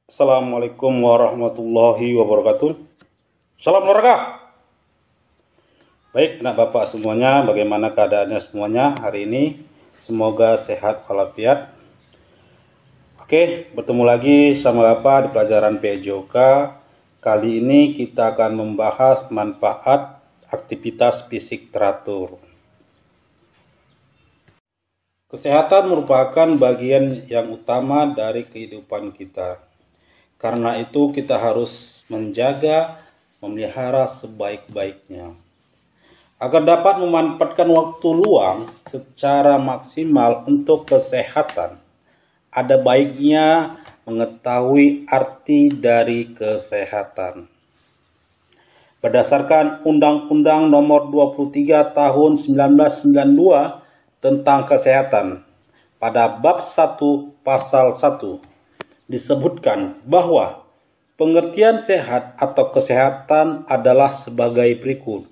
Assalamualaikum warahmatullahi wabarakatuh. Salam olahraga. Baik, anak bapak semuanya, bagaimana keadaannya semuanya hari ini? Semoga sehat walafiat. Oke, bertemu lagi sama bapak di pelajaran PJOK. Kali ini kita akan membahas manfaat aktivitas fisik teratur. Kesehatan merupakan bagian yang utama dari kehidupan kita. Karena itu kita harus menjaga, memelihara sebaik-baiknya. Agar dapat memanfaatkan waktu luang secara maksimal untuk kesehatan, ada baiknya mengetahui arti dari kesehatan. Berdasarkan Undang-Undang Nomor 23 Tahun 1992 tentang kesehatan, pada bab 1 pasal 1 disebutkan bahwa pengertian sehat atau kesehatan adalah sebagai berikut.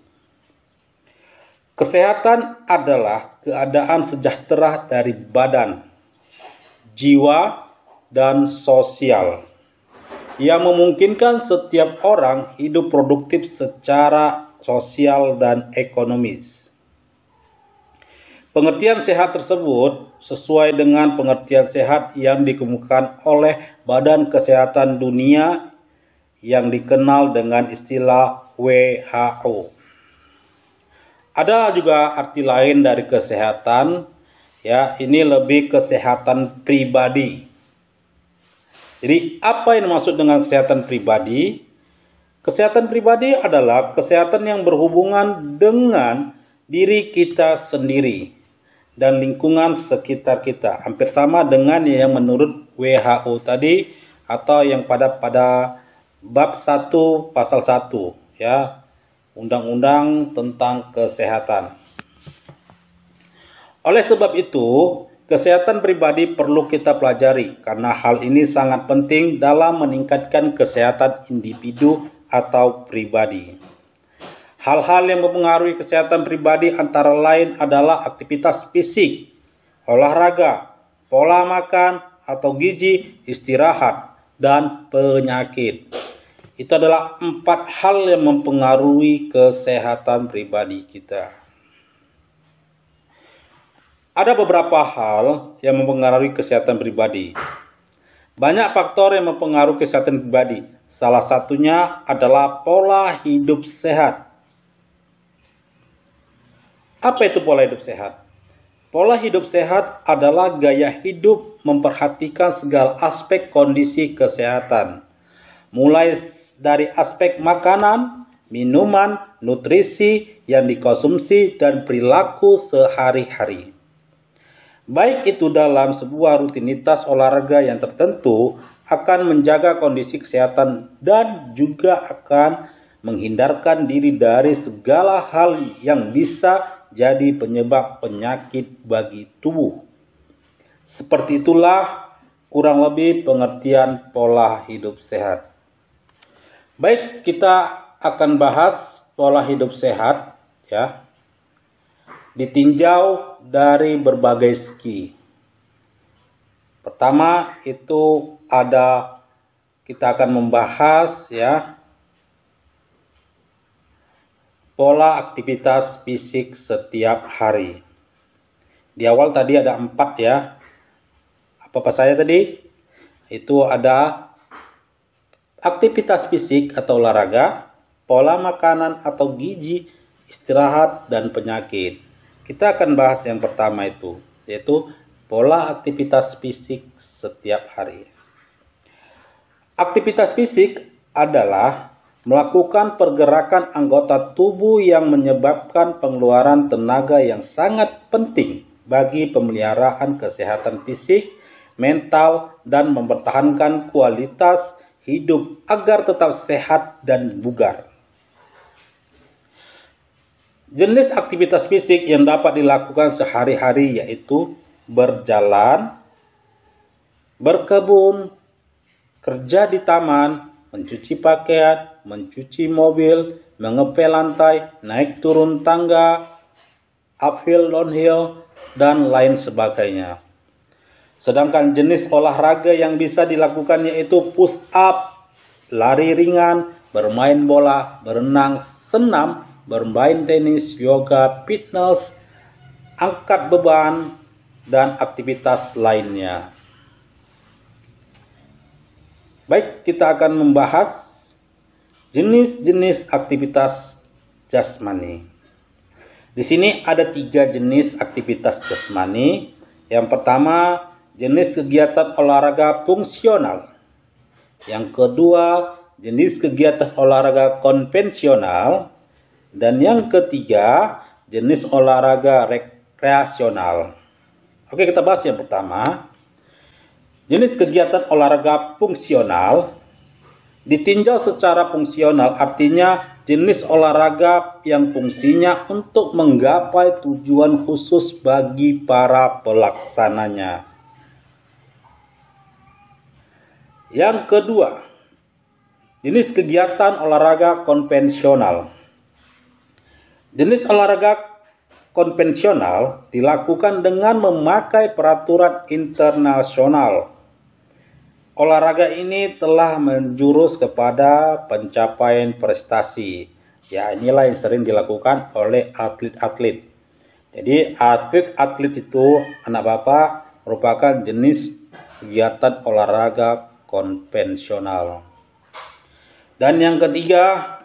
Kesehatan adalah keadaan sejahtera dari badan, jiwa, dan sosial yang memungkinkan setiap orang hidup produktif secara sosial dan ekonomis. Pengertian sehat tersebut sesuai dengan pengertian sehat yang dikemukakan oleh Badan Kesehatan Dunia yang dikenal dengan istilah WHO. Ada juga arti lain dari kesehatan, ya, ini lebih kesehatan pribadi. Jadi apa yang dimaksud dengan kesehatan pribadi? Kesehatan pribadi adalah kesehatan yang berhubungan dengan diri kita sendiri dan lingkungan sekitar kita. Hampir sama dengan yang menurut WHO tadi atau yang pada bab 1 pasal 1, ya, Undang-Undang tentang Kesehatan. Oleh sebab itu, kesehatan pribadi perlu kita pelajari karena hal ini sangat penting dalam meningkatkan kesehatan individu atau pribadi. Hal-hal yang mempengaruhi kesehatan pribadi antara lain adalah aktivitas fisik, olahraga, pola makan atau gizi, istirahat, dan penyakit. Itu adalah 4 hal yang mempengaruhi kesehatan pribadi kita. Ada beberapa hal yang mempengaruhi kesehatan pribadi. Banyak faktor yang mempengaruhi kesehatan pribadi. Salah satunya adalah pola hidup sehat. Apa itu pola hidup sehat? Pola hidup sehat adalah gaya hidup memperhatikan segala aspek kondisi kesehatan. Mulai dari aspek makanan, minuman, nutrisi yang dikonsumsi, dan perilaku sehari-hari. Baik itu dalam sebuah rutinitas olahraga yang tertentu akan menjaga kondisi kesehatan dan juga akan menghindarkan diri dari segala hal yang bisa jadi penyebab penyakit bagi tubuh. Seperti itulah kurang lebih pengertian pola hidup sehat. Baik, kita akan bahas pola hidup sehat, ya, ditinjau dari berbagai segi. Pertama itu kita akan membahas, ya, pola aktivitas fisik setiap hari. Di awal tadi ada 4, ya. Apa saya tadi? Itu ada aktivitas fisik atau olahraga, pola makanan atau gizi, istirahat, dan penyakit. Kita akan bahas yang pertama itu, yaitu pola aktivitas fisik setiap hari. Aktivitas fisik adalah melakukan pergerakan anggota tubuh yang menyebabkan pengeluaran tenaga yang sangat penting bagi pemeliharaan kesehatan fisik, mental, dan mempertahankan kualitas hidup agar tetap sehat dan bugar. Jenis aktivitas fisik yang dapat dilakukan sehari-hari yaitu berjalan, berkebun, kerja di taman, mencuci pakaian, mencuci mobil, mengepel lantai, naik turun tangga, uphill, downhill, dan lain sebagainya. Sedangkan jenis olahraga yang bisa dilakukan yaitu push up, lari ringan, bermain bola, berenang, senam, bermain tenis, yoga, fitness, angkat beban, dan aktivitas lainnya. Baik, kita akan membahas jenis-jenis aktivitas jasmani. Di sini ada 3 jenis aktivitas jasmani. Yang pertama, jenis kegiatan olahraga fungsional. Yang kedua, jenis kegiatan olahraga konvensional. Dan yang ketiga, jenis olahraga rekreasional. Oke, kita bahas yang pertama. Jenis kegiatan olahraga fungsional ditinjau secara fungsional, artinya jenis olahraga yang fungsinya untuk menggapai tujuan khusus bagi para pelaksananya. Yang kedua, jenis kegiatan olahraga konvensional. Jenis olahraga konvensional dilakukan dengan memakai peraturan internasional. Olahraga ini telah menjurus kepada pencapaian prestasi. Ya, inilah yang sering dilakukan oleh atlet-atlet. Jadi atlet-atlet itu, anak bapak, merupakan jenis kegiatan olahraga konvensional. Dan yang ketiga,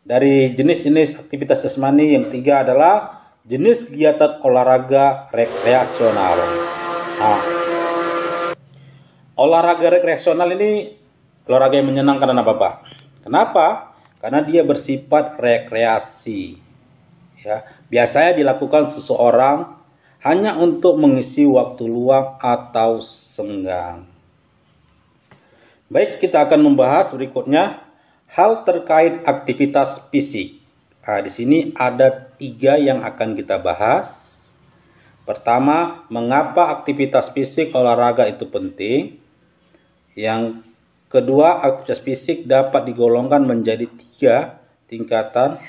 dari jenis-jenis aktivitas jasmani yang ketiga adalah jenis kegiatan olahraga rekreasional. Nah, olahraga rekreasional ini olahraga yang menyenangkan anak bapak. Kenapa? Karena dia bersifat rekreasi. Ya, biasanya dilakukan seseorang hanya untuk mengisi waktu luang atau senggang. Baik, kita akan membahas berikutnya hal terkait aktivitas fisik. Nah, di sini ada 3 yang akan kita bahas. Pertama, mengapa aktivitas fisik olahraga itu penting? Yang kedua, aktivitas fisik dapat digolongkan menjadi 3 tingkatan: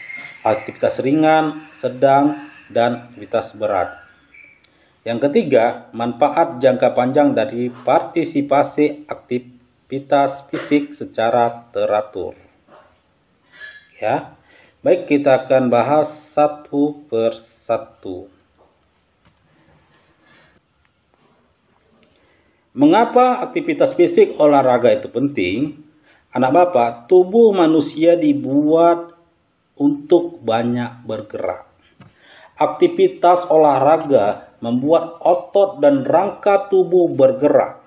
aktivitas ringan, sedang, dan aktivitas berat. Yang ketiga, manfaat jangka panjang dari partisipasi aktivitas fisik secara teratur. Ya, baik, kita akan bahas satu persatu. Mengapa aktivitas fisik olahraga itu penting? Anak bapak, tubuh manusia dibuat untuk banyak bergerak. Aktivitas olahraga membuat otot dan rangka tubuh bergerak.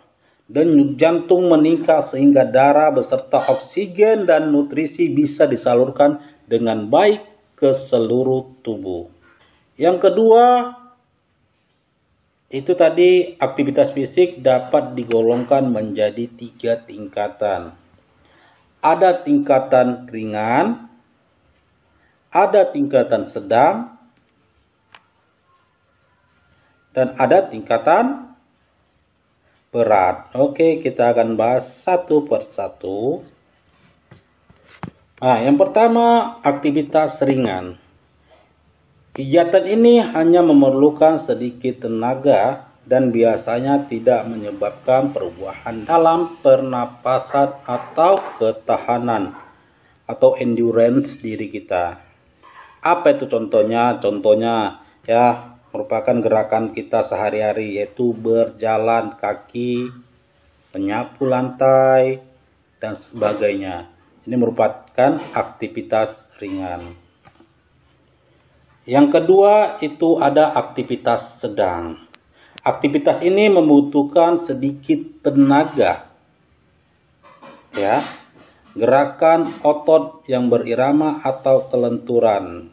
Denyut jantung meningkat sehingga darah beserta oksigen dan nutrisi bisa disalurkan dengan baik ke seluruh tubuh. Yang kedua, itu tadi aktivitas fisik dapat digolongkan menjadi 3 tingkatan. Ada tingkatan ringan, ada tingkatan sedang, dan ada tingkatan berat. Oke, kita akan bahas satu persatu. Nah, yang pertama, aktivitas ringan. Kegiatan ini hanya memerlukan sedikit tenaga dan biasanya tidak menyebabkan perubahan dalam pernapasan atau ketahanan atau endurance diri kita. Apa itu contohnya? Contohnya ya merupakan gerakan kita sehari-hari, yaitu berjalan kaki, menyapu lantai, dan sebagainya. Ini merupakan aktivitas ringan. Yang kedua itu ada aktivitas sedang. Aktivitas ini membutuhkan sedikit tenaga. Ya, gerakan otot yang berirama atau kelenturan.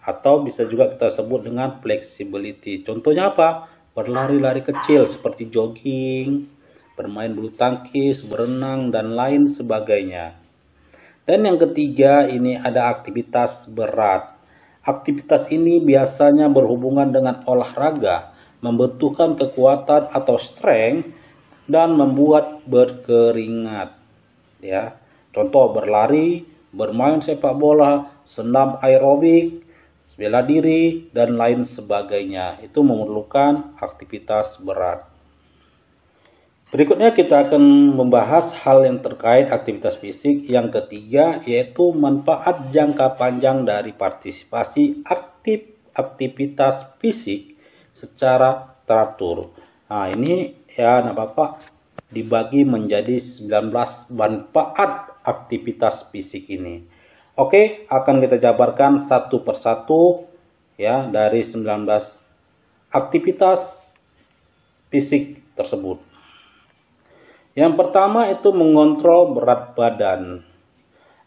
Atau bisa juga kita sebut dengan flexibility. Contohnya apa? Berlari-lari kecil seperti jogging, bermain bulu tangkis, berenang, dan lain sebagainya. Dan yang ketiga ini ada aktivitas berat. Aktivitas ini biasanya berhubungan dengan olahraga, membutuhkan kekuatan atau strength, dan membuat berkeringat. Ya, contoh berlari, bermain sepak bola, senam aerobik, bela diri, dan lain sebagainya. Itu memerlukan aktivitas berat. Berikutnya kita akan membahas hal yang terkait aktivitas fisik. Yang ketiga yaitu manfaat jangka panjang dari partisipasi aktivitas fisik secara teratur. Nah ini ya anak bapak dibagi menjadi 19 manfaat aktivitas fisik ini. Oke, akan kita jabarkan satu persatu ya dari 19 aktivitas fisik tersebut. Yang pertama itu mengontrol berat badan.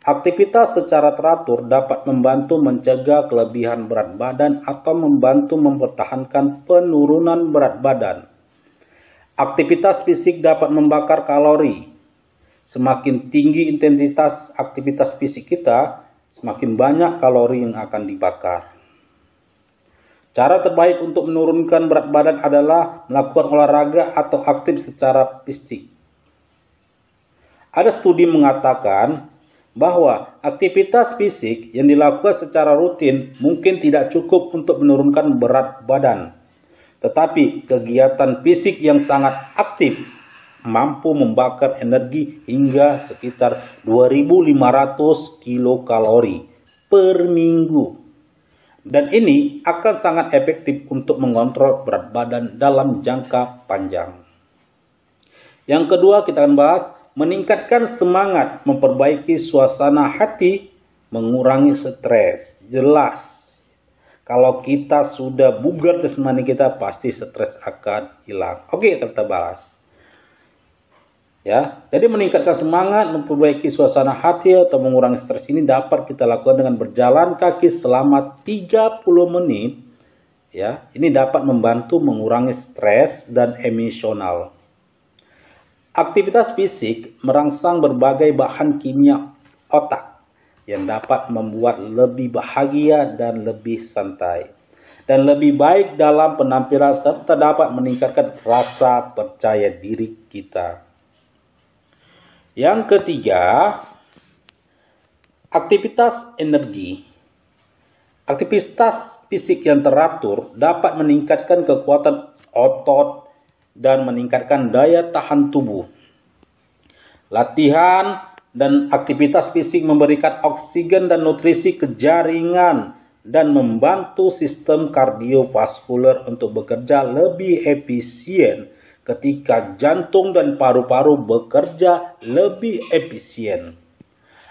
Aktivitas secara teratur dapat membantu mencegah kelebihan berat badan atau membantu mempertahankan penurunan berat badan. Aktivitas fisik dapat membakar kalori. Semakin tinggi intensitas aktivitas fisik kita, semakin banyak kalori yang akan dibakar. Cara terbaik untuk menurunkan berat badan adalah melakukan olahraga atau aktif secara fisik. Ada studi mengatakan bahwa aktivitas fisik yang dilakukan secara rutin mungkin tidak cukup untuk menurunkan berat badan. Tetapi kegiatan fisik yang sangat aktif mampu membakar energi hingga sekitar 2.500 kilokalori per minggu. Dan ini akan sangat efektif untuk mengontrol berat badan dalam jangka panjang. Yang kedua kita akan bahas meningkatkan semangat, memperbaiki suasana hati, mengurangi stres. Jelas, kalau kita sudah bugar jasmani kita, pasti stres akan hilang. Oke, kita bahas. Ya, jadi meningkatkan semangat, memperbaiki suasana hati atau mengurangi stres ini dapat kita lakukan dengan berjalan kaki selama 30 menit. Ya, ini dapat membantu mengurangi stres dan emosional. Aktivitas fisik merangsang berbagai bahan kimia otak yang dapat membuat lebih bahagia dan lebih santai. Dan lebih baik dalam penampilan serta dapat meningkatkan rasa percaya diri kita. Yang ketiga, aktivitas energi. Aktivitas fisik yang teratur dapat meningkatkan kekuatan otot dan meningkatkan daya tahan tubuh. Latihan dan aktivitas fisik memberikan oksigen dan nutrisi ke jaringan dan membantu sistem kardiovaskuler untuk bekerja lebih efisien ketika jantung dan paru-paru bekerja lebih efisien.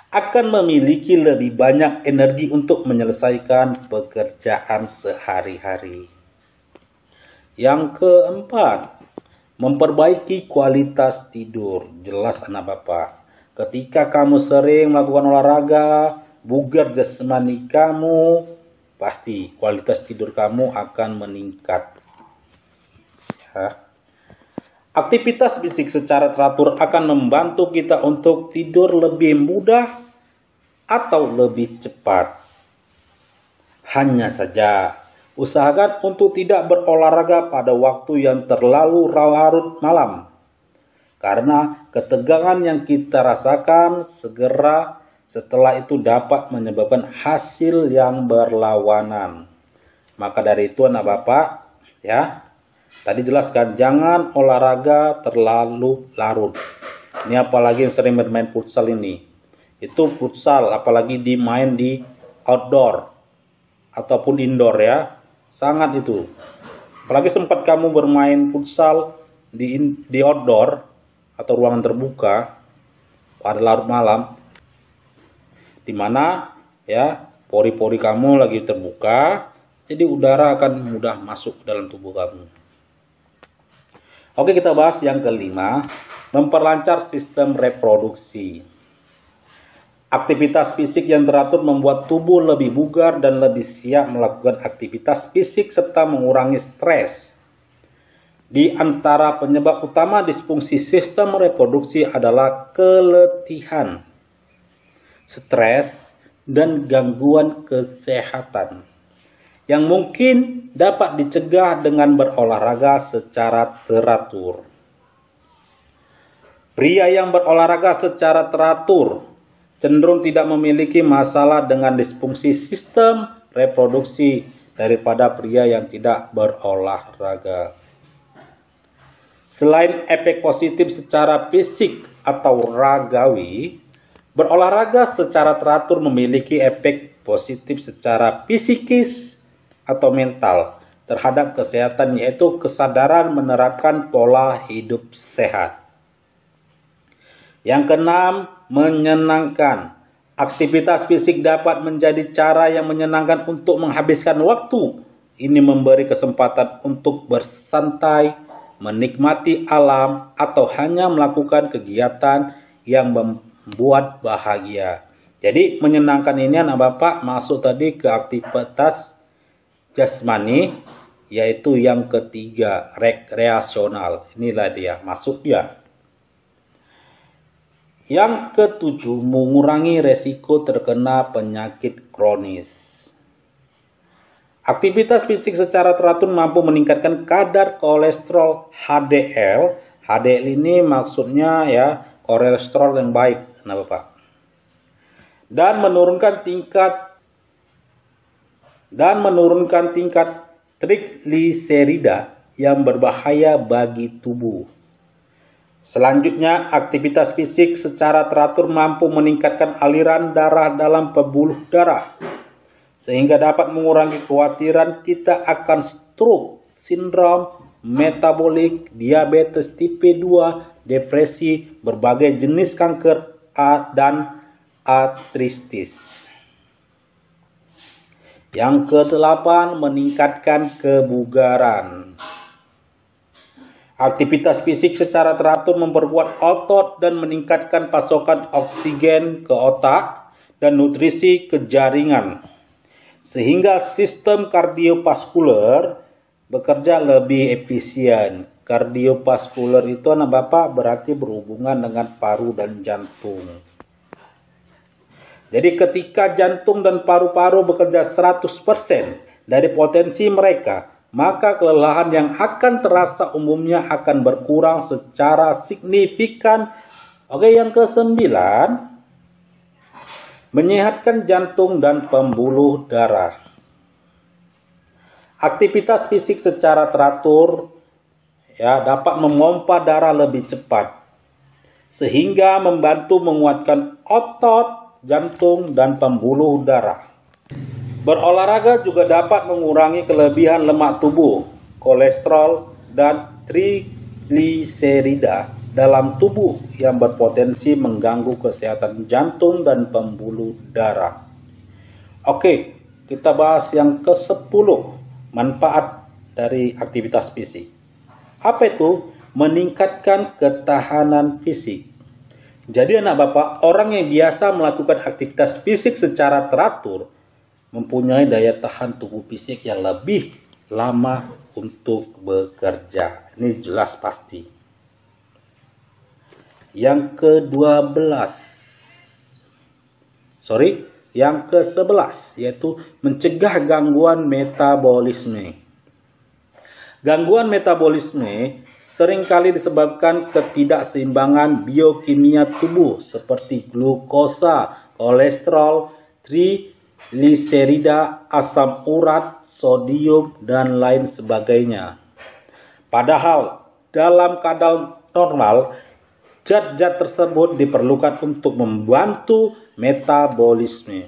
Akan memiliki lebih banyak energi untuk menyelesaikan pekerjaan sehari-hari. Yang keempat, memperbaiki kualitas tidur. Jelas anak bapak, ketika kamu sering melakukan olahraga, bugar jasmani kamu, pasti kualitas tidur kamu akan meningkat. Ya. Aktivitas fisik secara teratur akan membantu kita untuk tidur lebih mudah atau lebih cepat. Hanya saja, usahakan untuk tidak berolahraga pada waktu yang terlalu larut malam. Karena ketegangan yang kita rasakan segera setelah itu dapat menyebabkan hasil yang berlawanan. Maka dari itu anak bapak, ya, tadi jelaskan jangan olahraga terlalu larut. Ini apalagi yang sering bermain futsal ini. Itu futsal apalagi dimain di outdoor ataupun indoor ya. Sangat itu. Apalagi sempat kamu bermain futsal di outdoor atau ruangan terbuka pada larut malam, di mana ya pori-pori kamu lagi terbuka, jadi udara akan mudah masuk ke dalam tubuh kamu. Oke, kita bahas yang kelima, memperlancar sistem reproduksi. Aktivitas fisik yang teratur membuat tubuh lebih bugar dan lebih siap melakukan aktivitas fisik serta mengurangi stres. Di antara penyebab utama disfungsi sistem reproduksi adalah keletihan, stres, dan gangguan kesehatan yang mungkin dapat dicegah dengan berolahraga secara teratur. Pria yang berolahraga secara teratur cenderung tidak memiliki masalah dengan disfungsi sistem reproduksi daripada pria yang tidak berolahraga. Selain efek positif secara fisik atau ragawi, berolahraga secara teratur memiliki efek positif secara psikis atau mental terhadap kesehatan, yaitu kesadaran menerapkan pola hidup sehat. Yang keenam, menyenangkan. Aktivitas fisik dapat menjadi cara yang menyenangkan untuk menghabiskan waktu. Ini memberi kesempatan untuk bersantai, menikmati alam, atau hanya melakukan kegiatan yang membuat bahagia. Jadi menyenangkan ini anak Bapak masuk tadi ke aktivitas jasmani, yaitu yang ketiga, rekreasional. Inilah dia, masuk dia. Yang ketujuh, mengurangi resiko terkena penyakit kronis. Aktivitas fisik secara teratur mampu meningkatkan kadar kolesterol HDL. HDL ini maksudnya ya kolesterol yang baik, nah Bapak. Dan menurunkan tingkat trigliserida yang berbahaya bagi tubuh. Selanjutnya, aktivitas fisik secara teratur mampu meningkatkan aliran darah dalam pembuluh darah, sehingga dapat mengurangi kekhawatiran kita akan stroke, sindrom metabolik, diabetes tipe 2, depresi, berbagai jenis kanker, dan artritis. Yang ke-8, meningkatkan kebugaran. Aktivitas fisik secara teratur memperkuat otot dan meningkatkan pasokan oksigen ke otak dan nutrisi ke jaringan, sehingga sistem kardiovaskuler bekerja lebih efisien. Kardiovaskuler itu anak Bapak berarti berhubungan dengan paru dan jantung. Jadi ketika jantung dan paru-paru bekerja 100% dari potensi mereka, maka kelelahan yang akan terasa umumnya akan berkurang secara signifikan. Oke, yang ke-9, menyehatkan jantung dan pembuluh darah. Aktivitas fisik secara teratur ya dapat memompa darah lebih cepat, sehingga membantu menguatkan otot, jantung, dan pembuluh darah. Berolahraga juga dapat mengurangi kelebihan lemak tubuh, kolesterol, dan trigliserida dalam tubuh yang berpotensi mengganggu kesehatan jantung dan pembuluh darah. Oke, kita bahas yang ke-10, manfaat dari aktivitas fisik. Apa itu? Meningkatkan ketahanan fisik. Jadi anak Bapak, orang yang biasa melakukan aktivitas fisik secara teratur mempunyai daya tahan tubuh fisik yang lebih lama untuk bekerja. Ini jelas pasti. Yang ke-11 yaitu mencegah gangguan metabolisme. Gangguan metabolisme seringkali disebabkan ketidakseimbangan biokimia tubuh seperti glukosa, kolesterol, trigliserida, asam urat, sodium, dan lain sebagainya. Padahal dalam keadaan normal, zat-zat tersebut diperlukan untuk membantu metabolisme.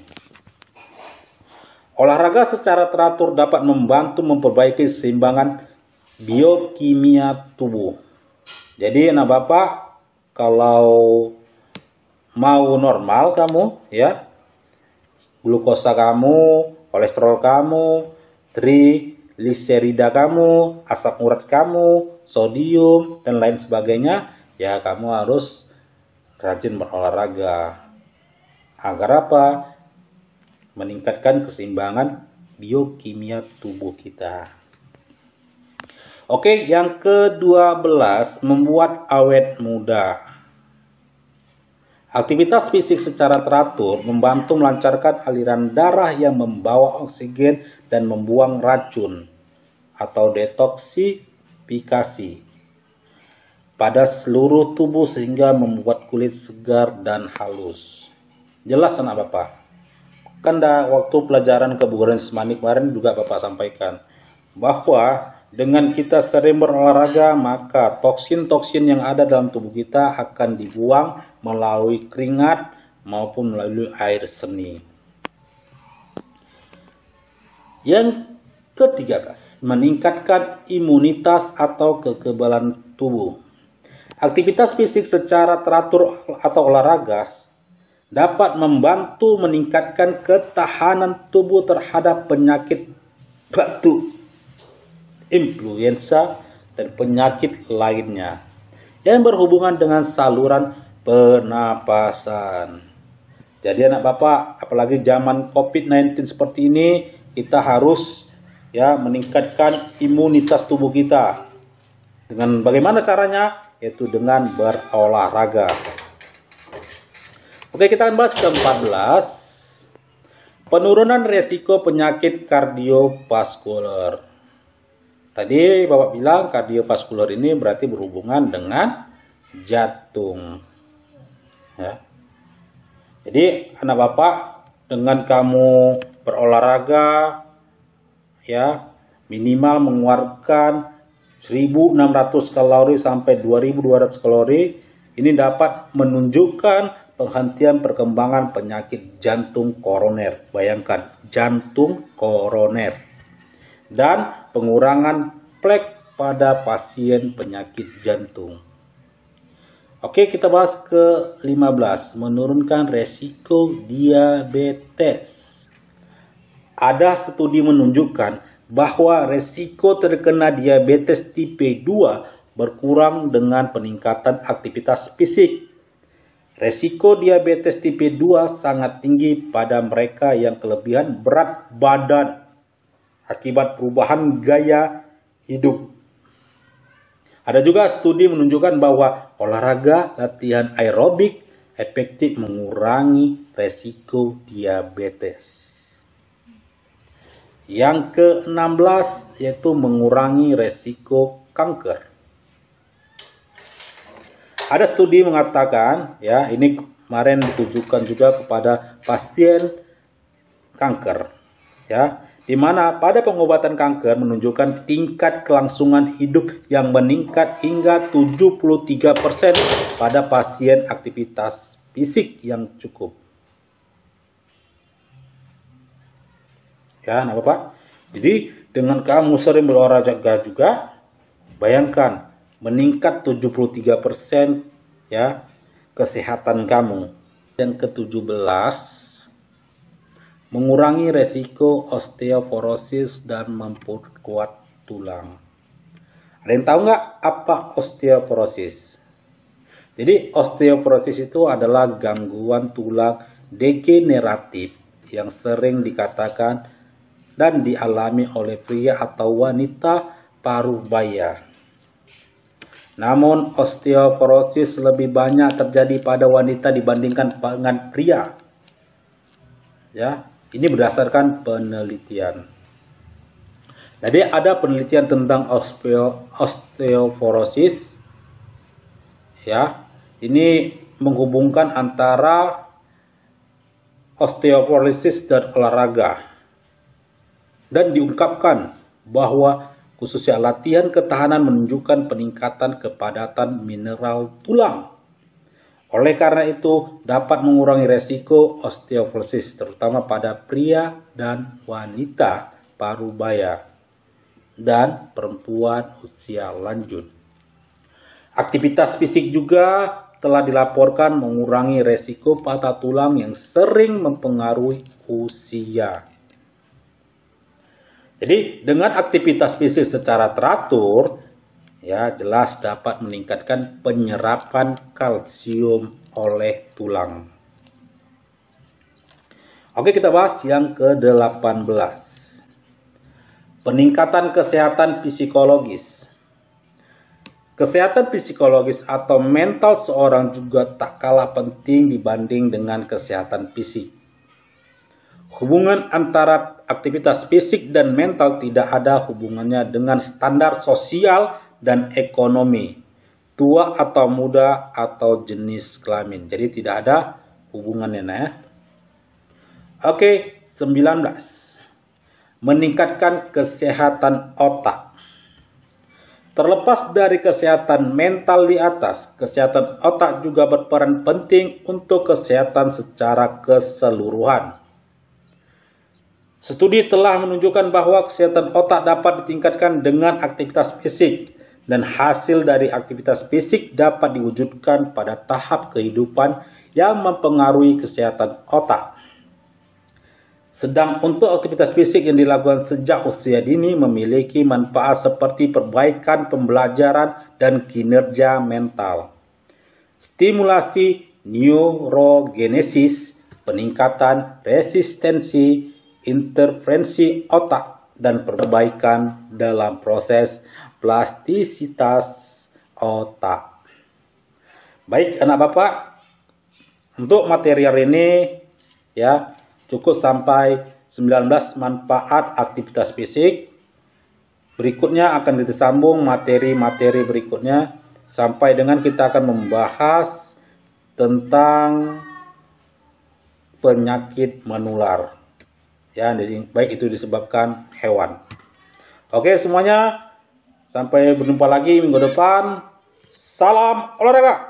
Olahraga secara teratur dapat membantu memperbaiki keseimbangan biokimia tubuh. Jadi anak Bapak, kalau mau normal kamu ya, glukosa kamu, kolesterol kamu, trigliserida kamu, asam urat kamu, sodium, dan lain sebagainya, ya kamu harus rajin berolahraga. Agar apa? Meningkatkan keseimbangan biokimia tubuh kita. Oke, yang ke-12, membuat awet muda. Aktivitas fisik secara teratur membantu melancarkan aliran darah yang membawa oksigen dan membuang racun atau detoksifikasi pada seluruh tubuh sehingga membuat kulit segar dan halus. Jelas anak Bapak? Kan waktu pelajaran kebugaran jasmani kemarin juga Bapak sampaikan bahwa Dengan kita sering berolahraga, maka toksin-toksin yang ada dalam tubuh kita akan dibuang melalui keringat maupun melalui air seni. Yang ke-13, meningkatkan imunitas atau kekebalan tubuh. Aktivitas fisik secara teratur atau olahraga dapat membantu meningkatkan ketahanan tubuh terhadap penyakit batuk, influenza, dan penyakit lainnya yang berhubungan dengan saluran pernapasan. Jadi anak bapak, apalagi zaman COVID-19 seperti ini, kita harus meningkatkan imunitas tubuh kita. Dengan bagaimana caranya? Yaitu dengan berolahraga. Oke, kita akan bahas ke-14. Penurunan resiko penyakit kardiovaskuler. Tadi Bapak bilang kardiovaskuler ini berarti berhubungan dengan jantung. Ya. Jadi anak Bapak, dengan kamu berolahraga minimal mengeluarkan 1.600 kalori sampai 2.200 kalori, ini dapat menunjukkan penghentian perkembangan penyakit jantung koroner. Bayangkan, jantung koroner. Dan pengurangan plak pada pasien penyakit jantung. Oke, kita bahas ke-15, menurunkan resiko diabetes. Ada studi menunjukkan bahwa resiko terkena diabetes tipe 2 berkurang dengan peningkatan aktivitas fisik. Resiko diabetes tipe 2 sangat tinggi pada mereka yang kelebihan berat badan akibat perubahan gaya hidup. Ada juga studi menunjukkan bahwa olahraga latihan aerobik efektif mengurangi resiko diabetes. Yang ke-16 yaitu mengurangi resiko kanker. Ada studi mengatakan, ini kemarin ditujukan juga kepada pasien kanker, di mana pada pengobatan kanker menunjukkan tingkat kelangsungan hidup yang meningkat hingga 73% pada pasien aktivitas fisik yang cukup. Ya, Bapak. Jadi dengan kamu sering berolahraga juga, bayangkan meningkat 73% kesehatan kamu. Yang ke-17, mengurangi resiko osteoporosis dan memperkuat tulang. Ada yang tahu nggak apa osteoporosis? Jadi osteoporosis itu adalah gangguan tulang degeneratif yang sering dikatakan dan dialami oleh pria atau wanita parubaya. Namun osteoporosis lebih banyak terjadi pada wanita dibandingkan dengan pria. Ini berdasarkan penelitian. Jadi ada penelitian tentang osteoporosis. Ini menghubungkan antara osteoporosis dan olahraga. Dan diungkapkan bahwa khususnya latihan ketahanan menunjukkan peningkatan kepadatan mineral tulang. Oleh karena itu, dapat mengurangi resiko osteoporosis, terutama pada pria dan wanita parubaya dan perempuan usia lanjut. Aktivitas fisik juga telah dilaporkan mengurangi resiko patah tulang yang sering mempengaruhi usia. Jadi, dengan aktivitas fisik secara teratur, jelas dapat meningkatkan penyerapan kalsium oleh tulang. Oke, kita bahas yang ke-18. Peningkatan kesehatan psikologis. Kesehatan psikologis atau mental seorang juga tak kalah penting dibanding dengan kesehatan fisik. Hubungan antara aktivitas fisik dan mental tidak ada hubungannya dengan standar sosial dan ekonomi, tua atau muda atau jenis kelamin. Jadi tidak ada hubungannya. Oke, 19. Meningkatkan kesehatan otak. Terlepas dari kesehatan mental di atas, kesehatan otak juga berperan penting untuk kesehatan secara keseluruhan. Studi telah menunjukkan bahwa kesehatan otak dapat ditingkatkan dengan aktivitas fisik, dan hasil dari aktivitas fisik dapat diwujudkan pada tahap kehidupan yang mempengaruhi kesehatan otak. Sedang untuk aktivitas fisik yang dilakukan sejak usia dini memiliki manfaat seperti perbaikan pembelajaran dan kinerja mental, stimulasi neurogenesis, peningkatan resistensi, interferensi otak, dan perbaikan dalam proses plastisitas otak. Baik anak bapak, untuk materi hari ini ya cukup sampai 19 manfaat aktivitas fisik. Berikutnya akan disambung materi-materi berikutnya sampai dengan kita akan membahas tentang penyakit menular. Ya, baik itu disebabkan hewan. Oke semuanya, sampai berjumpa lagi minggu depan. Salam olahraga.